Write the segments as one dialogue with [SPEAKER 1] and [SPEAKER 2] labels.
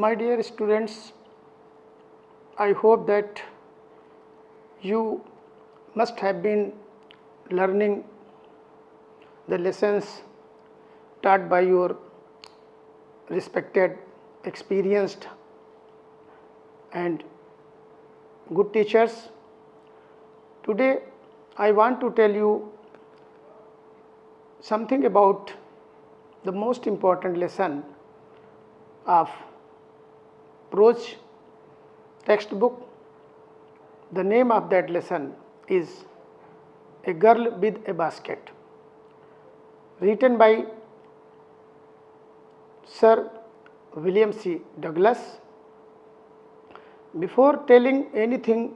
[SPEAKER 1] My dear students, I hope that you must have been learning the lessons taught by your respected, experienced and good teachers. Today I want to tell you something about the most important lesson of prose textbook. The name of that lesson is A Girl with a Basket, written by Sir William C. Douglas. Before telling anything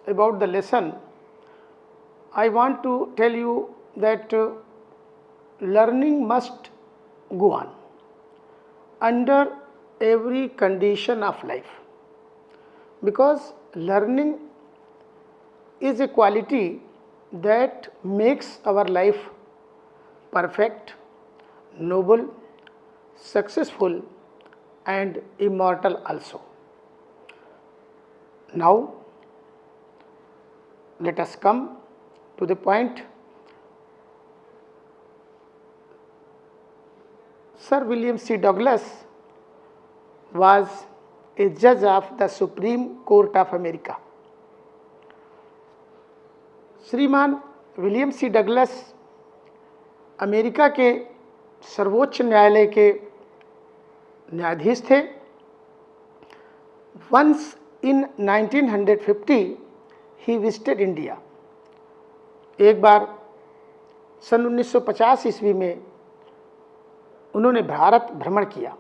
[SPEAKER 1] about the lesson, I want to tell you that learning must go on under every condition of life, because learning is a quality that makes our life perfect, noble, successful and immortal also. Now let us come to the point. Sir William C. Douglas was a judge of the Supreme Court of America. श्रीमान William सी Douglas America के सर्वोच्च न्यायालय के न्यायाधीश थे. Once in 1950 he visited India. एक बार सन 1950 ईस्वी में उन्होंने भारत भ्रमण किया.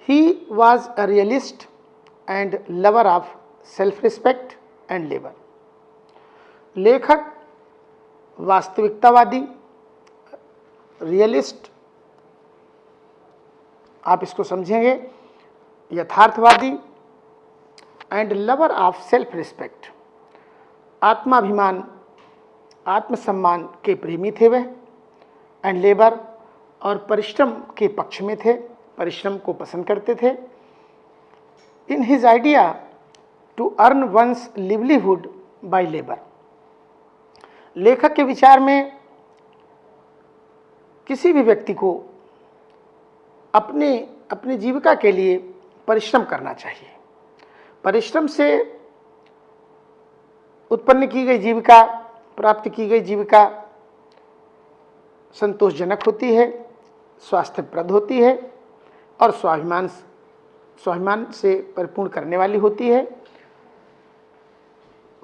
[SPEAKER 1] He was a realist and lover of self-respect and labor. लेखक वास्तविकतावादी, रियलिस्ट आप इसको समझेंगे, यथार्थवादी and lover of self respect, आत्माभिमान, आत्मसम्मान के प्रेमी थे वह, एंड लेबर और परिश्रम के पक्ष में थे, परिश्रम को पसंद करते थे. In his idea to earn one's livelihood by labour, लेखक के विचार में किसी भी व्यक्ति को अपनी जीविका के लिए परिश्रम करना चाहिए. परिश्रम से उत्पन्न की गई जीविका, प्राप्त की गई जीविका संतोषजनक होती है, स्वास्थ्यप्रद होती है और स्वाभिमान से परिपूर्ण करने वाली होती है.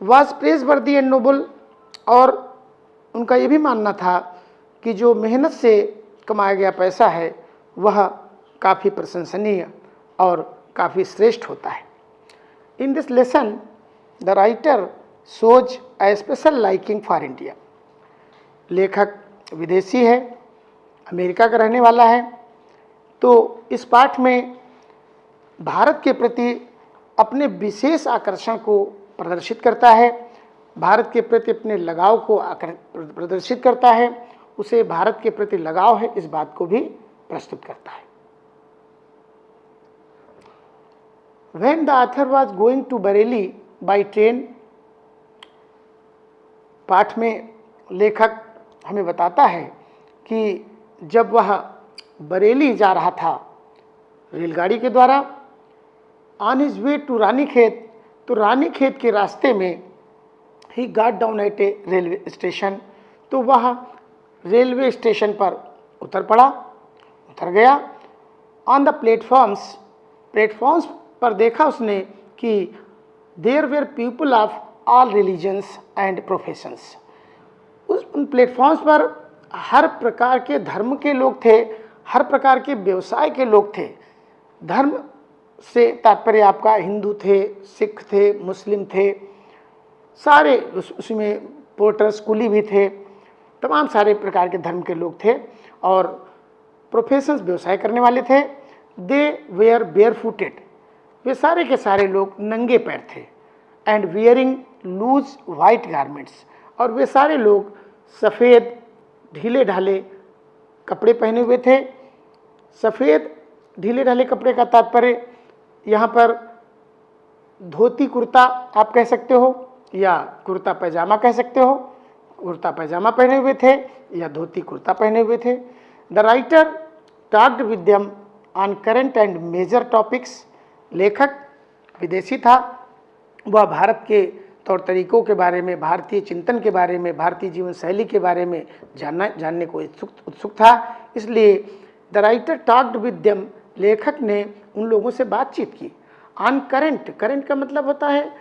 [SPEAKER 1] वाज प्रेजवर्दी एंड नोबल, और उनका ये भी मानना था कि जो मेहनत से कमाया गया पैसा है वह काफ़ी प्रशंसनीय और काफ़ी श्रेष्ठ होता है. In this lesson the writer shows A special liking for India. लेखक विदेशी है, अमेरिका का रहने वाला है, तो इस पाठ में भारत के प्रति अपने विशेष आकर्षण को प्रदर्शित करता है, भारत के प्रति अपने लगाव को प्रदर्शित करता है, उसे भारत के प्रति लगाव है इस बात को भी प्रस्तुत करता है. When the author was going to Bareilly by train, पाठ में लेखक हमें बताता है कि जब वह बरेली जा रहा था रेलगाड़ी के द्वारा, on his way to Ranikhet, तो रानीखेत के रास्ते में ही got down at a railway station, तो वह रेलवे स्टेशन पर उतर गया. ऑन द प्लेटफॉर्म्स पर देखा उसने कि there were people of all religions and professions. उन प्लेटफॉर्म्स पर हर प्रकार के धर्म के लोग थे, हर प्रकार के व्यवसाय के लोग थे. धर्म से तात्पर्य आपका हिंदू थे, सिख थे, मुस्लिम थे, सारे उसमें पोर्टर्स, कुली भी थे, तमाम सारे प्रकार के धर्म के लोग थे. और प्रोफेशंस, व्यवसाय करने वाले थे. दे वेयर बेयर फुटेड, वे सारे के सारे लोग नंगे पैर थे. And wearing loose white garments, और वे सारे लोग सफ़ेद ढीले ढाले कपड़े पहने हुए थे, सफ़ेद ढीले ढाले कपड़े का तात्पर्य यहाँ पर धोती कुर्ता आप कह सकते हो या कुर्ता पैजामा कह सकते हो। कुर्ता पैजामा पहने हुए थे या धोती कुर्ता पहने हुए थे। The writer talked with them on current and major topics. लेखक विदेशी था, वह भारत के तौर तरीकों के बारे में, भारतीय चिंतन के बारे में, भारतीय जीवन शैली के बारे में जानने को उत्सुक था। इसलिए the writer talked with them, लेखक ने उन लोगों से बातचीत की। ऑन करंट, करंट का मतलब होता है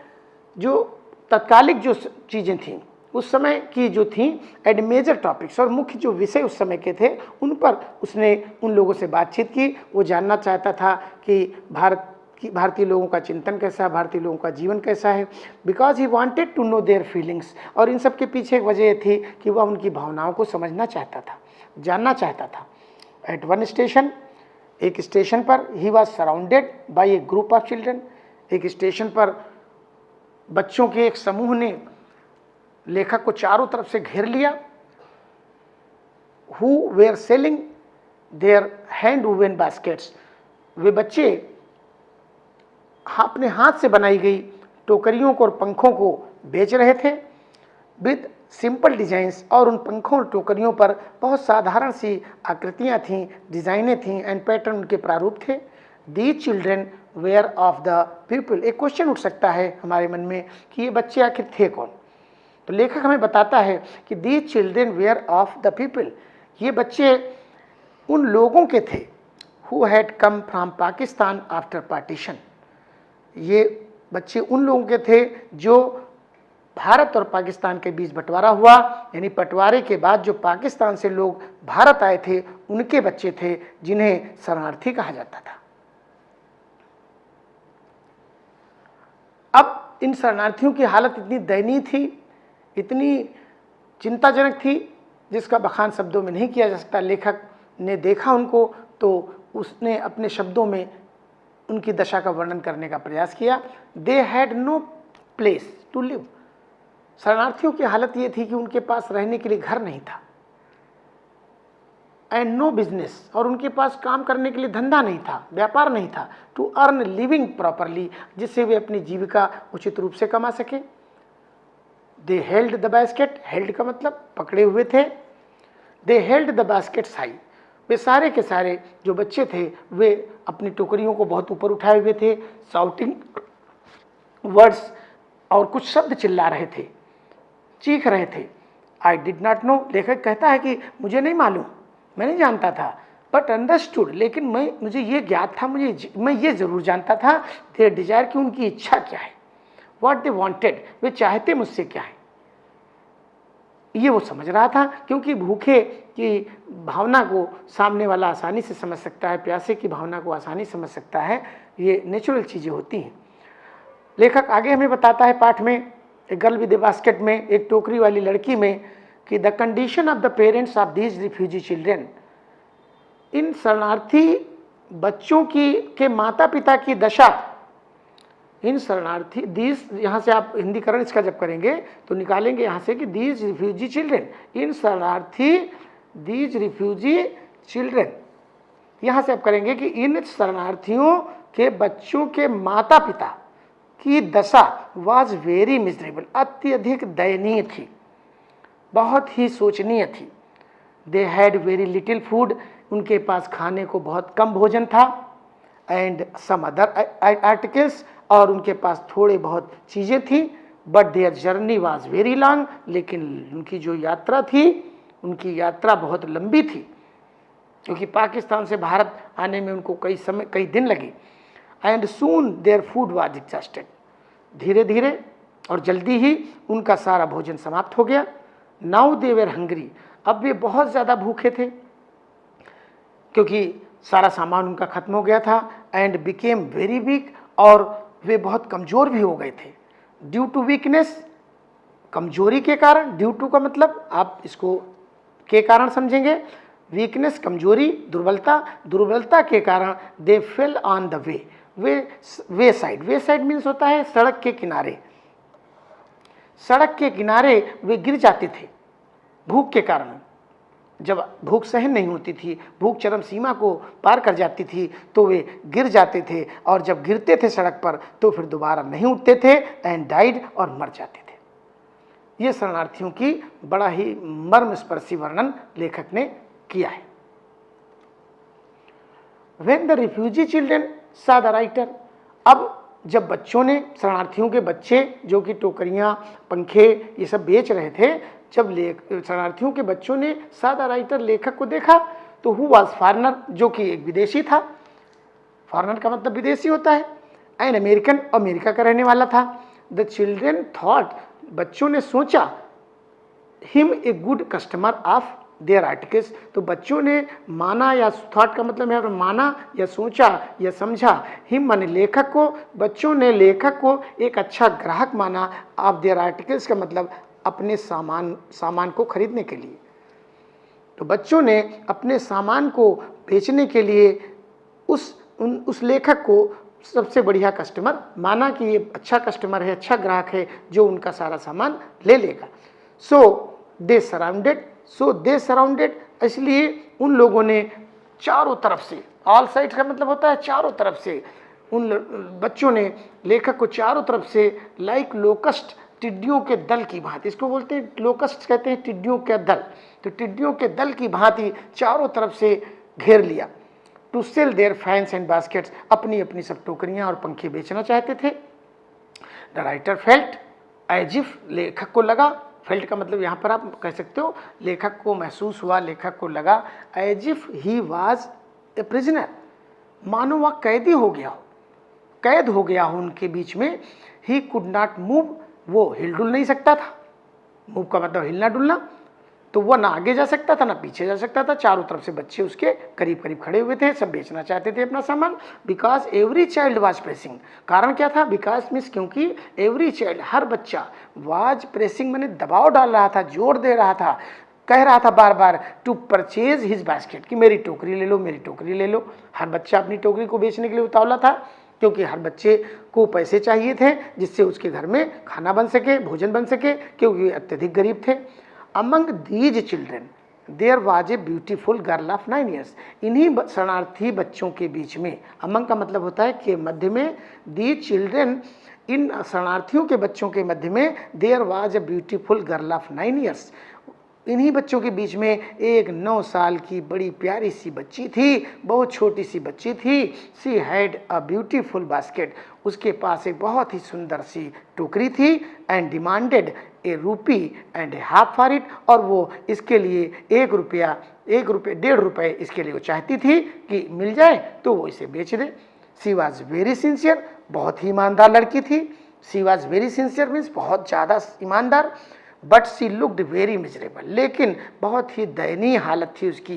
[SPEAKER 1] जो तत्कालिक जो चीज़ें थीं उस समय की जो थी, एंड मेजर टॉपिक्स, और मुख्य जो विषय उस समय के थे उन पर उसने उन लोगों से बातचीत की। वो जानना चाहता था कि भारतीय लोगों का चिंतन कैसा है, भारतीय लोगों का जीवन कैसा है। Because he wanted to know their feelings, और इन सब के पीछे एक वजह थी कि वह उनकी भावनाओं को समझना चाहता था, जानना चाहता था। एट वन स्टेशन, एक स्टेशन पर, he was surrounded by A group of children, एक स्टेशन पर बच्चों के एक समूह ने लेखक को चारों तरफ से घेर लिया। Who were selling their hand woven baskets, वे बच्चे अपने हाथ से बनाई गई टोकरियों को और पंखों को बेच रहे थे। विद सिंपल डिजाइंस, और उन पंखों और टोकरियों पर बहुत साधारण सी आकृतियां थीं, डिजाइनें थीं, एंड पैटर्न उनके प्रारूप थे। These children were of the people, एक क्वेश्चन उठ सकता है हमारे मन में कि ये बच्चे आखिर थे कौन। तो लेखक हमें बताता है कि these children were of the people, ये बच्चे उन लोगों के थे who had come from Pakistan after partition, ये बच्चे उन लोगों के थे जो भारत और पाकिस्तान के बीच बंटवारा हुआ, यानी बंटवारे के बाद जो पाकिस्तान से लोग भारत आए थे उनके बच्चे थे, जिन्हें शरणार्थी कहा जाता था। अब इन शरणार्थियों की हालत इतनी दयनीय थी, इतनी चिंताजनक थी, जिसका बखान शब्दों में नहीं किया जा सकता। लेखक ने देखा उनको तो उसने अपने शब्दों में उनकी दशा का वर्णन करने का प्रयास किया। They had no place to live, शरणार्थियों की हालत ये थी कि उनके पास रहने के लिए घर नहीं था। एंड नो बिजनेस, और उनके पास काम करने के लिए धंधा नहीं था, व्यापार नहीं था। टू अर्न लिविंग प्रॉपरली, जिससे वे अपनी जीविका उचित रूप से कमा सके। They held the basket, held का मतलब पकड़े हुए थे। They held the baskets high, वे सारे के सारे जो बच्चे थे वे अपनी टोकरियों को बहुत ऊपर उठाए हुए थे। साउटिंग वर्ड्स, और कुछ शब्द चिल्ला रहे थे, चीख रहे थे। आई डिड नॉट नो, लेखक कहता है कि मुझे नहीं मालूम, मैं नहीं जानता था। बट अंडरस्टूड, लेकिन मुझे ये ज्ञात था, मैं ये ज़रूर जानता था। देयर डिजायर, कि उनकी इच्छा क्या है। व्हाट दे वांटेड, वे चाहते मुझसे क्या है, ये वो समझ रहा था। क्योंकि भूखे की भावना को सामने वाला आसानी से समझ सकता है, प्यासे की भावना को आसानी समझ सकता है, ये नेचुरल चीज़ें होती हैं। लेखक आगे हमें बताता है पाठ में, a girl with a basket में, एक टोकरी वाली लड़की में, कि the condition of the parents of these refugee children, इन शरणार्थी बच्चों के माता पिता की दशा, इन शरणार्थी, दीज, यहाँ से आप हिंदीकरण इसका जब करेंगे तो निकालेंगे यहाँ से कि दीज रिफ्यूजी चिल्ड्रेन, इन शरणार्थी, दीज रिफ्यूजी चिल्ड्रेन, यहाँ से आप करेंगे कि इन शरणार्थियों के बच्चों के माता पिता की दशा वाज वेरी मिजरेबल, अत्यधिक दयनीय थी, बहुत ही शोचनीय थी। They had very little food, उनके पास खाने को बहुत कम भोजन था। एंड सम अदर आर्टिकल्स, और उनके पास थोड़े बहुत चीज़ें थी। But their journey was very long, लेकिन उनकी जो यात्रा थी, उनकी यात्रा बहुत लंबी थी, क्योंकि पाकिस्तान से भारत आने में उनको कई दिन लगे। And soon their food was exhausted, धीरे धीरे और जल्दी ही उनका सारा भोजन समाप्त हो गया। नाउ दे वर हंग्री, अब वे बहुत ज़्यादा भूखे थे, क्योंकि सारा सामान उनका खत्म हो गया था। एंड बिकेम वेरी वीक, और वे बहुत कमज़ोर भी हो गए थे। ड्यू टू वीकनेस, कमजोरी के कारण, ड्यू टू का मतलब आप इसको के कारण समझेंगे, वीकनेस कमजोरी, दुर्बलता, दुर्बलता के कारण they fell on the way, way side means होता है सड़क के किनारे, सड़क के किनारे वे गिर जाते थे भूख के कारण। जब भूख सहन नहीं होती थी, भूख चरम सीमा को पार कर जाती थी, तो वे गिर जाते थे, और जब गिरते थे सड़क पर तो फिर दोबारा नहीं उठते थे, एंड डाइड, और मर जाते थे। ये शरणार्थियों की बड़ा ही मर्मस्पर्शी वर्णन लेखक ने किया है। When the refugee children saw the writer, अब जब बच्चों ने, शरणार्थियों के बच्चे जो कि टोकरियां, पंखे ये सब बेच रहे थे, जब शरणार्थियों के बच्चों ने सादा राइटर लेखक को देखा, तो हु वाज फॉरेनर, जो कि एक विदेशी था। फॉरेनर का मतलब विदेशी होता है। एन अमेरिकन, अमेरिका का रहने वाला था। द चिल्ड्रेन थॉट, बच्चों ने सोचा, him a good customer of their articles, तो बच्चों ने माना, या थॉट का मतलब यहाँ पर माना या सोचा या समझा, हिम माने लेखक को, बच्चों ने लेखक को एक अच्छा ग्राहक माना, ऑफ देयर आर्टिकल्स का मतलब अपने सामान को खरीदने के लिए। तो बच्चों ने अपने सामान को बेचने के लिए उस लेखक को सबसे बढ़िया कस्टमर माना कि ये अच्छा कस्टमर है, अच्छा ग्राहक है, जो उनका सारा सामान ले लेगा। सो दे सराउंडेड, इसलिए उन लोगों ने चारों तरफ से, ऑल साइड का मतलब होता है चारों तरफ से, उन बच्चों ने लेखक को चारों तरफ से लाइक लोकस्ट, टिड्डियों के दल की भांति, इसको बोलते हैं लोकस्ट, कहते हैं टिड्डियों के दल, तो टिड्डियों के दल की भांति चारों तरफ से घेर लिया। To sell their fans and baskets, अपनी अपनी सब टोकरियां और पंखे बेचना चाहते थे। The writer felt as if, लेखक को लगा, फेल्ट का मतलब यहाँ पर आप कह सकते हो लेखक को महसूस हुआ, लेखक को लगा, as if he was a prisoner, मानो वह कैदी हो गया हो, कैद हो गया हो उनके बीच में। ही कुड नॉट मूव, वो हिल डुल नहीं सकता था। मूव का मतलब हिलना डुलना, तो वह ना आगे जा सकता था ना पीछे जा सकता था। चारों तरफ से बच्चे उसके करीब करीब खड़े हुए थे, सब बेचना चाहते थे अपना सामान। Because every child was pressing, कारण क्या था? बिकॉज मीन्स क्योंकि एवरी चाइल्ड, हर बच्चा, वाज प्रेसिंग मैंने दबाव डाल रहा था, जोर दे रहा था, कह रहा था बार बार टू परचेज हिज बास्केट, कि मेरी टोकरी ले लो, मेरी टोकरी ले लो। हर बच्चा अपनी टोकरी को बेचने के लिए उतावला था, क्योंकि हर बच्चे को पैसे चाहिए थे जिससे उसके घर में खाना बन सके, भोजन बन सके, क्योंकि अत्यधिक गरीब थे। Among these children there was a beautiful girl of 9 years, इन्हीं शरणार्थी बच्चों के बीच में, अमंग का मतलब होता है कि मध्य में, दीज चिल्ड्रेन, इन शरणार्थियों के बच्चों के मध्य में, there was a beautiful girl of 9 years, इन्हीं बच्चों के बीच में एक 9 साल की बड़ी प्यारी सी बच्ची थी, बहुत छोटी सी बच्ची थी। She had a beautiful basket, उसके पास एक बहुत ही सुंदर सी टोकरी थी। And demanded A rupee and A half for it, और वो इसके लिए 1 रुपया, 1.5 रुपये इसके लिए वो चाहती थी कि मिल जाए तो वो इसे बेच दे। सी वॉज वेरी सिंसियर, बहुत ही ईमानदार लड़की थी। She was very sincere means बहुत ज़्यादा ईमानदार। But she looked very miserable, लेकिन बहुत ही दयनीय हालत थी उसकी,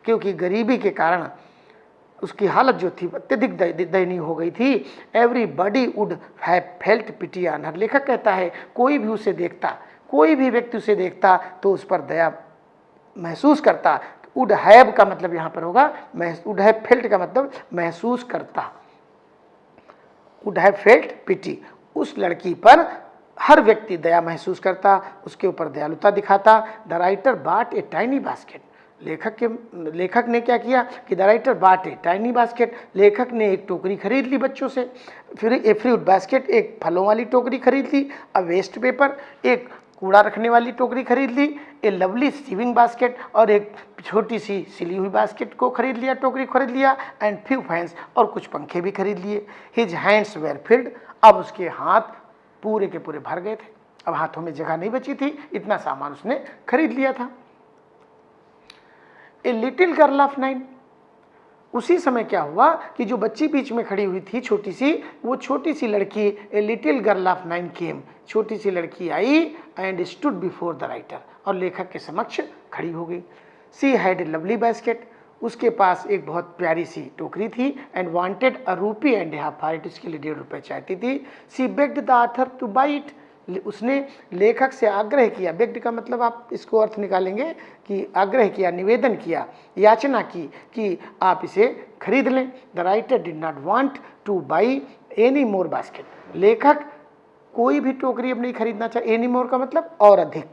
[SPEAKER 1] क्योंकि गरीबी के कारण उसकी हालत जो थी अत्यधिक दयनीय हो गई थी। Everybody would have felt pity on her, लेखक कहता है कोई भी उसे देखता, कोई भी व्यक्ति उसे देखता तो उस पर दया महसूस करता। वुड हैव का मतलब यहाँ पर होगा, वुड हैव फेल्ट का मतलब महसूस करता, वुड हैव फेल्ट पिटी, उस लड़की पर हर व्यक्ति दया महसूस करता, उसके ऊपर दयालुता दिखाता। द राइटर बाट ए टाइनी बास्केट, लेखक ने क्या किया कि द राइटर बाट ए टाइनी बास्केट, लेखक ने एक टोकरी खरीद ली बच्चों से। फिर ए फ्रूट बास्केट, एक फलों वाली टोकरी खरीद ली। अ वेस्ट पेपर, एक कूड़ा रखने वाली टोकरी खरीद ली। ए लवली सीविंग बास्केट, और एक छोटी सी सिली हुई बास्केट को खरीद लिया, टोकरी खरीद लिया। एंड फ्यू फैंस, और कुछ पंखे भी खरीद लिए। हिज हैंड्स वेर फिल्ड, अब उसके हाथ पूरे के पूरे भर गए थे, अब हाथों में जगह नहीं बची थी, इतना सामान उसने खरीद लिया था। ए लिटिल गर्ल ऑफ 9, उसी समय क्या हुआ कि जो बच्ची बीच में खड़ी हुई थी छोटी सी, वो छोटी सी लड़की, a little girl of 9 came, छोटी सी लड़की आई and stood before the writer, और लेखक के समक्ष खड़ी हो गई। She had a lovely basket, उसके पास एक बहुत प्यारी सी टोकरी थी। And wanted a rupee and half for it, उसके लिए 1.5 रुपये चाहती थी। She begged the author to buy it, उसने लेखक से आग्रह किया, बेग्ड का मतलब आप इसको अर्थ निकालेंगे कि आग्रह किया, निवेदन किया, याचना की कि आप इसे खरीद लें। The writer did not want two by any more basket, लेखक कोई भी टोकरी अब नहीं खरीदना चाहे। एनी मोर का मतलब और अधिक,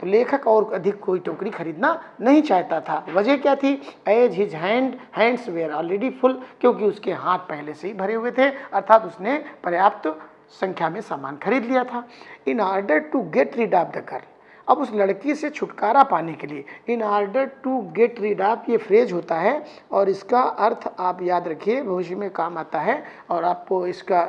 [SPEAKER 1] तो लेखक और अधिक कोई टोकरी खरीदना नहीं चाहता था। वजह क्या थी? As his hands were already full, क्योंकि उसके हाथ पहले से ही भरे हुए थे, अर्थात उसने पर्याप्त संख्या में सामान खरीद लिया था। In order to get rid of the girl, अब उस लड़की से छुटकारा पाने के लिए, in order to get rid of ये फ्रेज होता है और इसका अर्थ आप याद रखिए, भविष्य में काम आता है और आपको इसका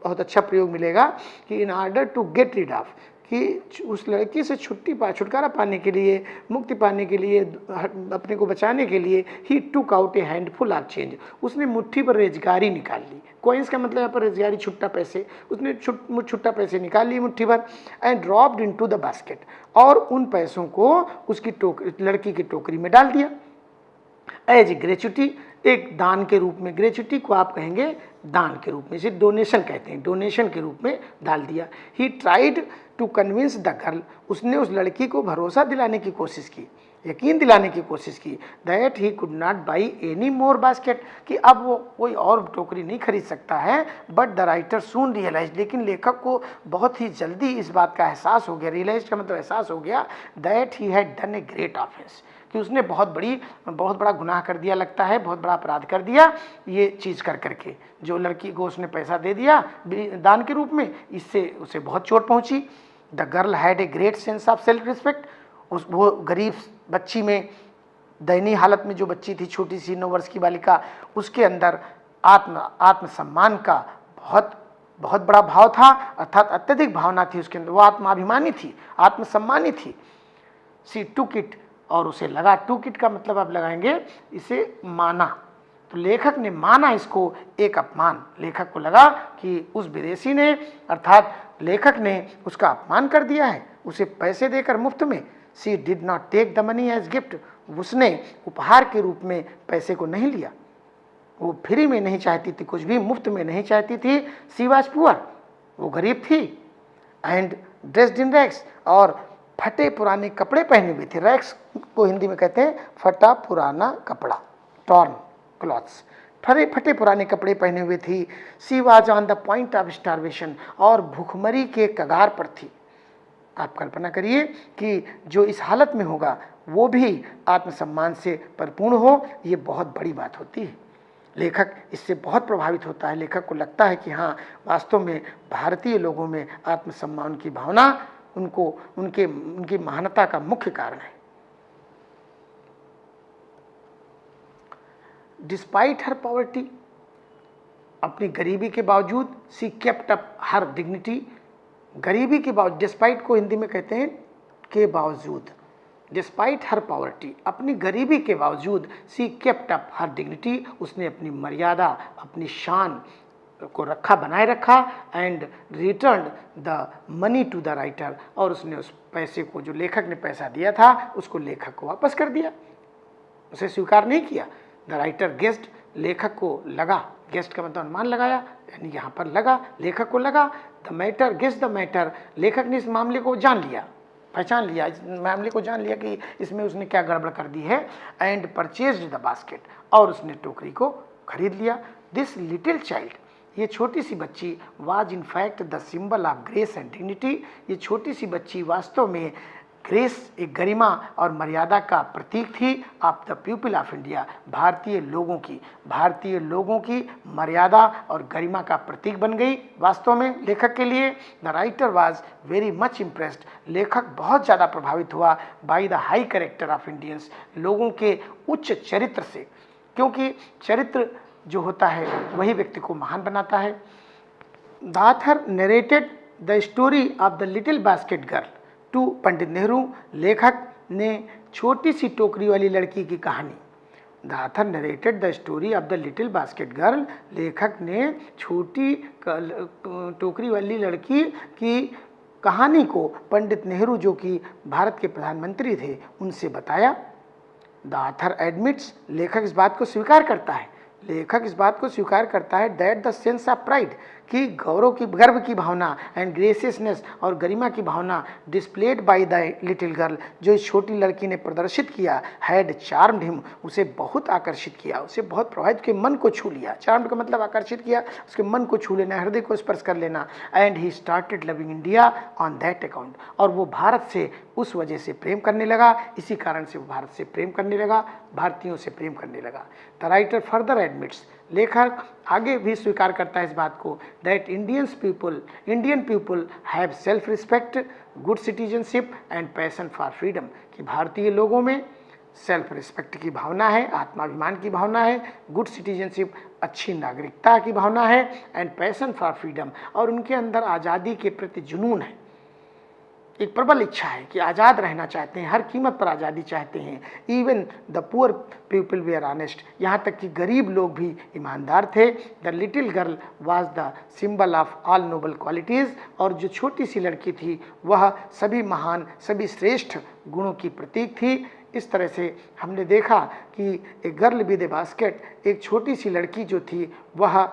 [SPEAKER 1] बहुत अच्छा प्रयोग मिलेगा कि in order to get rid of, कि उस लड़की से छुटकारा पाने के लिए, मुक्ति पाने के लिए, अपने को बचाने के लिए, he took out a handful of change, उसने मुट्ठी पर रेजगारी निकाल ली। कॉइन्स का मतलब यहाँ पर रेजगारी, छुट्टा पैसे, उसने छुट्टा पैसे निकाल लिए मुट्ठी भर, and dropped into the basket, और उन पैसों को उसकी लड़की की टोकरी में डाल दिया। एज ए ग्रेचुटी, एक दान के रूप में, ग्रेचुटी को आप कहेंगे दान के रूप में, इसे डोनेशन कहते हैं, डोनेशन के रूप में डाल दिया। He tried to convince the girl, उसने उस लड़की को भरोसा दिलाने की कोशिश की, यकीन दिलाने की कोशिश की, that he could not by any more basket, कि अब वो कोई और टोकरी नहीं खरीद सकता है। But the writer soon realise, लेकिन लेखक को बहुत ही जल्दी इस बात का एहसास हो गया, रियलाइज का मतलब एहसास हो गया, that he had done a great offence, कि उसने बहुत बड़ा गुनाह कर दिया, लगता है बहुत बड़ा अपराध कर दिया ये चीज़ कर करके, जो लड़की को उसने पैसा दे दिया दान के रूप में, इससे उसे बहुत चोट पहुंची। The girl had a great sense of self respect, वो गरीब बच्ची में, दयनीय हालत में जो बच्ची थी, छोटी सी 9 वर्ष की बालिका, उसके अंदर आत्मसम्मान का बहुत बड़ा भाव था, अर्थात अत्यधिक भावना थी उसके अंदर, वो आत्माभिमानी थी, आत्मसम्मानी थी। सी टुक इट, और उसे लगा, टुक इट का मतलब आप लगाएंगे इसे माना, तो लेखक ने माना इसको एक अपमान, लेखक को लगा कि उस विदेशी ने, अर्थात लेखक ने उसका अपमान कर दिया है, उसे पैसे देकर मुफ्त में। She did not take the money as gift, उसने उपहार के रूप में पैसे को नहीं लिया, वो फ्री में नहीं चाहती थी, कुछ भी मुफ्त में नहीं चाहती थी। सी वाज पुअर, वो गरीब थी, एंड ड्रेस्ड इन रैग्स, और फटे पुराने कपड़े पहने हुए थे। रैग्स को हिंदी में कहते हैं फटा पुराना कपड़ा, टॉर्न क्लॉथ्स, फटे पुराने कपड़े पहने हुए थी। She was on the point of starvation, और भूखमरी के कगार पर थी। आप कल्पना करिए कि जो इस हालत में होगा वो भी आत्मसम्मान से परिपूर्ण हो, ये बहुत बड़ी बात होती है। लेखक इससे बहुत प्रभावित होता है, लेखक को लगता है कि हाँ, वास्तव में भारतीय लोगों में आत्मसम्मान की भावना उनकी महानता का मुख्य कारण है। डिस्पाइट हर पॉवर्टी, अपनी गरीबी के बावजूद, she kept up her dignity, गरीबी के बावजूद, डिस्पाइट को हिंदी में कहते हैं के बावजूद, डिस्पाइट हर पॉवर्टी, अपनी गरीबी के बावजूद, she kept up her dignity, उसने अपनी मर्यादा, अपनी शान को बनाए रखा, and return the money to the writer, और उसने उस पैसे को, जो लेखक ने पैसा दिया था, उसको लेखक को वापस कर दिया, उसे स्वीकार नहीं किया। द राइटर गेस्ट, लेखक को लगा, गेस्ट का मतलब अनुमान लगाया, यानी यहाँ पर लगा, लेखक को लगा, the matter guest the matter, लेखक ने इस मामले को जान लिया, पहचान लिया, इस मामले को जान लिया कि इसमें उसने क्या गड़बड़ कर दी है, एंड परचेज्ड द बास्केट, और उसने टोकरी को खरीद लिया। दिस लिटिल चाइल्ड, ये छोटी सी बच्ची, was in fact the symbol of grace and dignity, ये छोटी सी बच्ची वास्तव में ग्रेस, एक गरिमा और मर्यादा का प्रतीक थी, of the people of India, भारतीय लोगों की मर्यादा और गरिमा का प्रतीक बन गई वास्तव में लेखक के लिए। The writer was very much impressed, लेखक बहुत ज़्यादा प्रभावित हुआ, by the high character of Indians, लोगों के उच्च चरित्र से, क्योंकि चरित्र जो होता है वही व्यक्ति को महान बनाता है। The author narrated the story of the little basket girl to Pandit Nehru, लेखक ने छोटी सी टोकरी वाली लड़की की कहानी, the author narrated the story of the little basket girl, लेखक ने छोटी टोकरी वाली लड़की की कहानी को पंडित नेहरू, जो कि भारत के प्रधानमंत्री थे, उनसे बताया। द ऑथर एडमिट्स, लेखक इस बात को स्वीकार करता है that the sense of pride, कि गर्व की भावना एंड ग्रेसियसनेस और गरिमा की भावना displayed by the little girl, जो इस छोटी लड़की ने प्रदर्शित किया, हैड चार्म्ड हिम, उसे बहुत आकर्षित किया, उसे बहुत प्रभावित किया, मन को छू लिया। चार्म्ड का मतलब आकर्षित किया, उसके मन को छू लेना, हृदय को स्पर्श कर लेना। And he started loving India on that account, और वो भारत से उस वजह से प्रेम करने लगा, इसी कारण से वो भारत से प्रेम करने लगा, भारतीयों से प्रेम करने लगा। द राइटर फर्दर एडमिट्स, लेखक आगे भी स्वीकार करता है इस बात को, that Indian people have self respect, good citizenship and passion for freedom, कि भारतीय लोगों में सेल्फ रिस्पेक्ट की भावना है, आत्माभिमान की भावना है, गुड सिटीजनशिप अच्छी नागरिकता की भावना है, एंड पैशन फॉर फ्रीडम, और उनके अंदर आज़ादी के प्रति जुनून है, एक प्रबल इच्छा है कि आज़ाद रहना चाहते हैं, हर कीमत पर आज़ादी चाहते हैं। Even the poor people were honest, यहाँ तक कि गरीब लोग भी ईमानदार थे। The little girl was the symbol of all noble qualities, और जो छोटी सी लड़की थी वह सभी महान, सभी श्रेष्ठ गुणों की प्रतीक थी। इस तरह से हमने देखा कि एक गर्ल विद ए बास्केट, एक छोटी सी लड़की जो थी वह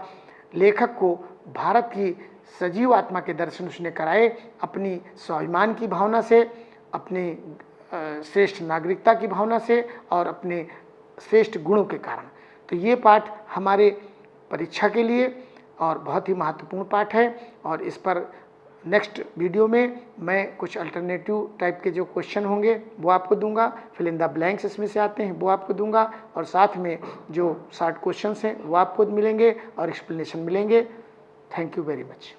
[SPEAKER 1] लेखक को भारत की सजीव आत्मा के दर्शन उसने कराए, अपनी स्वाभिमान की भावना से, अपने श्रेष्ठ नागरिकता की भावना से, और अपने श्रेष्ठ गुणों के कारण। तो ये पाठ हमारे परीक्षा के लिए और बहुत ही महत्वपूर्ण पाठ है, और इस पर नेक्स्ट वीडियो में मैं कुछ अल्टरनेटिव टाइप के जो क्वेश्चन होंगे वो आपको दूंगा, फिल इन द ब्लैंक्स इसमें से आते हैं वो आपको दूंगा, और साथ में जो शॉर्ट क्वेश्चंस हैं वो आपको मिलेंगे और एक्सप्लेनेशन मिलेंगे। Thank you very much.